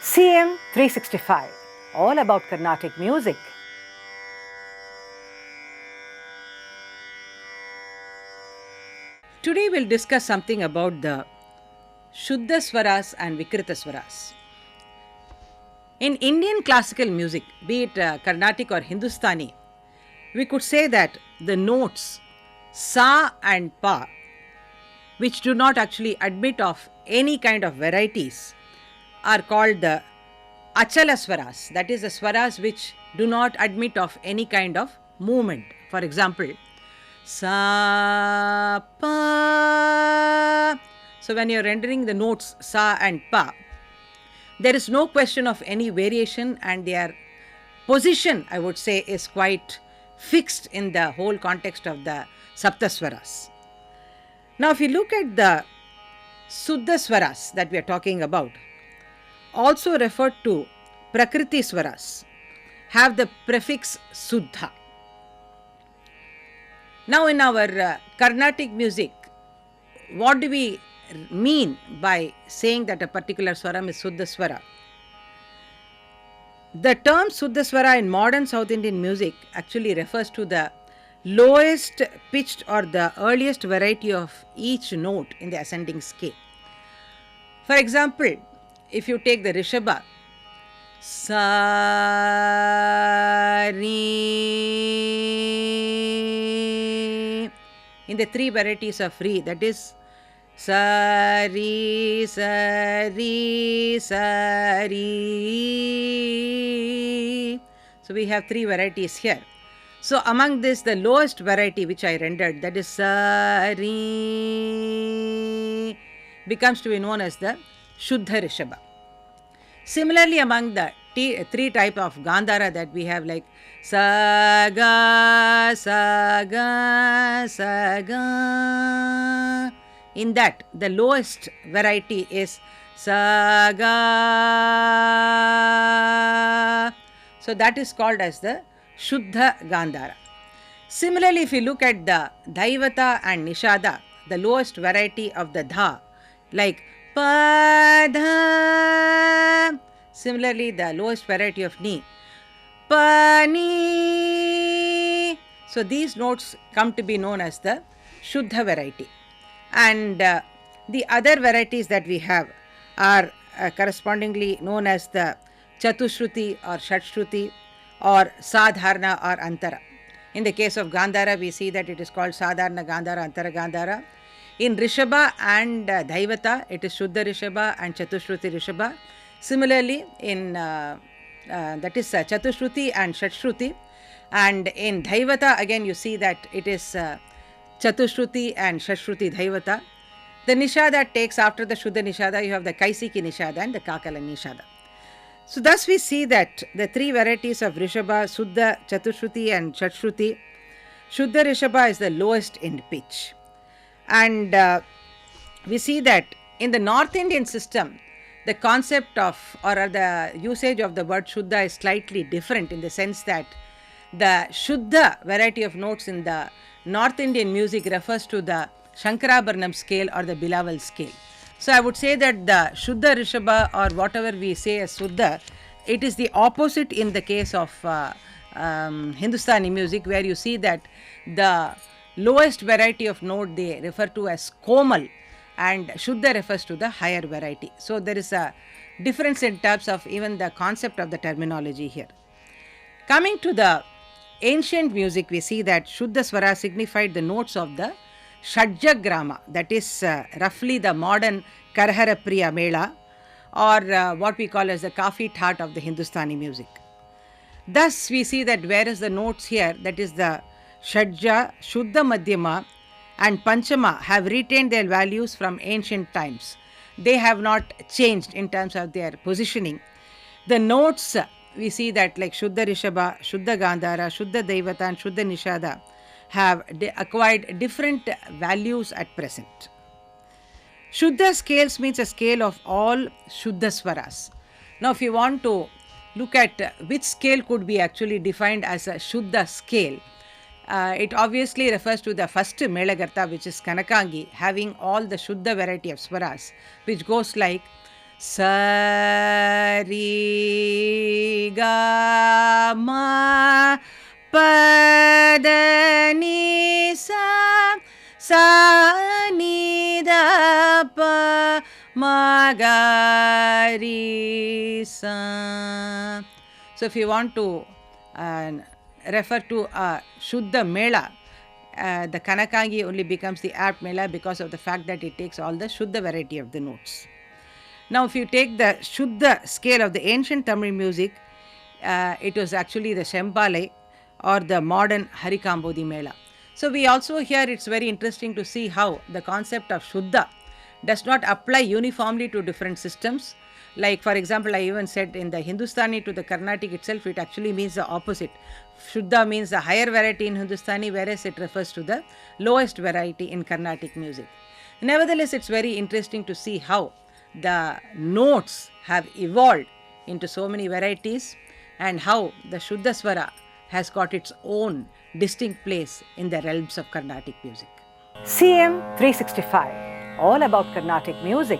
CM 365, all about Carnatic music. Today we'll discuss something about the Shuddha Swaras and Vikrita Swaras. In Indian classical music, be it Carnatic or Hindustani, we could say that the notes Sa and Pa, which do not actually admit of any kind of varieties, are called the Achala Swaras, that is the Swaras which do not admit of any kind of movement. For example, Sa, Pa. So when you are rendering the notes Sa and Pa, there is no question of any variation, and their position, I would say, is quite fixed in the whole context of the Saptaswaras. Now if you look at the Suddha Swaras that we are talking about, also referred to Prakriti Swaras, have the prefix Suddha. Now in our Carnatic music, what do we mean by saying that a particular swaram is Suddha Swara? The term Suddha Swara in modern South Indian music actually refers to the lowest pitched or the earliest variety of each note in the ascending scale. For example, if you take the Rishabha, Sa, Ri, in the three varieties of Ri, that is Sa, Ri, Sa, Ri, Sa, Ri. So we have three varieties here. So among this, the lowest variety which I rendered, that is Sa, Ri, becomes to be known as the Shuddha Rishabha. Similarly, among the three type of Gandhara that we have, like Sa, Ga, Sa, Ga, Sa, Ga, in that the lowest variety is Sa, Ga. So that is called as the Shuddha Gandhara. Similarly, if you look at the Dhaivata and Nishada, the lowest variety of the Dha, like Pa, Dha. Similarly, the lowest variety of Ni, Pa, Ni. So these notes come to be known as the Shuddha variety. And the other varieties that we have are correspondingly known as the Chatushruti or Shatshruti or Sadharana or Antara. In the case of Gandhara, we see that it is called Sadharana Gandhara, Antara Gandhara. In Rishabha and Dhaivata, it is Shuddha Rishabha and Chatushruti Rishabha. Similarly, in that is Chatushruti and Shatshruti. And in Dhaivata, again you see that it is Chatushruti and Shatshruti Dhaivata. The Nishada takes after the Shuddha Nishada, you have the Kaisiki Nishada and the Kakala Nishada. So thus we see that the three varieties of Rishabha, Suddha, Chatushruti and Shatshruti. Shuddha Rishabha is the lowest in pitch. And we see that in the North Indian system, the concept of or the usage of the word Shuddha is slightly different, in the sense that the Shuddha variety of notes in the North Indian music refers to the Shankarabharanam scale or the Bilawal scale. So I would say that the Shuddha Rishabha, or whatever we say as Suddha, it is the opposite in the case of Hindustani music, where you see that the lowest variety of note they refer to as Komal, and Shuddha refers to the higher variety. So there is a difference in terms of even the concept of the terminology here. Coming to the ancient music, we see that Shuddha Swara signified the notes of the Shadjagrama, that is roughly the modern Karhara Priya Mela, or what we call as the Kafi Thaat of the Hindustani music. Thus we see that whereas the notes here, that is the Shadja, Shuddha Madhyama and Panchama, have retained their values from ancient times. They have not changed in terms of their positioning. The notes, we see that like Shuddha Rishabha, Shuddha Gandhara, Shuddha Dhaivata and Shuddha Nishada have acquired different values at present. Shuddha scales means a scale of all Shuddha Swaras. Now if you want to look at which scale could be actually defined as a Shuddha scale, it obviously refers to the first Melagartha, which is Kanakangi, having all the Shuddha variety of Swaras, which goes like sa ri ga ma pa da ni sa ni da pa ma ga ri sa. So if you want to refer to a Shuddha Mela, the Kanakangi only becomes the apt Mela because of the fact that it takes all the Shuddha variety of the notes. Now if you take the Shuddha scale of the ancient Tamil music, it was actually the Shembalai or the modern Harikambodi Mela. So we also here, it's very interesting to see how the concept of Shuddha does not apply uniformly to different systems. Like for example, I even said in the Hindustani to the Carnatic itself, it actually means the opposite. Shuddha means the higher variety in Hindustani, whereas it refers to the lowest variety in Carnatic music. Nevertheless, it's very interesting to see how the notes have evolved into so many varieties and how the Shuddha Swara has got its own distinct place in the realms of Carnatic music. CM 365, all about Carnatic music.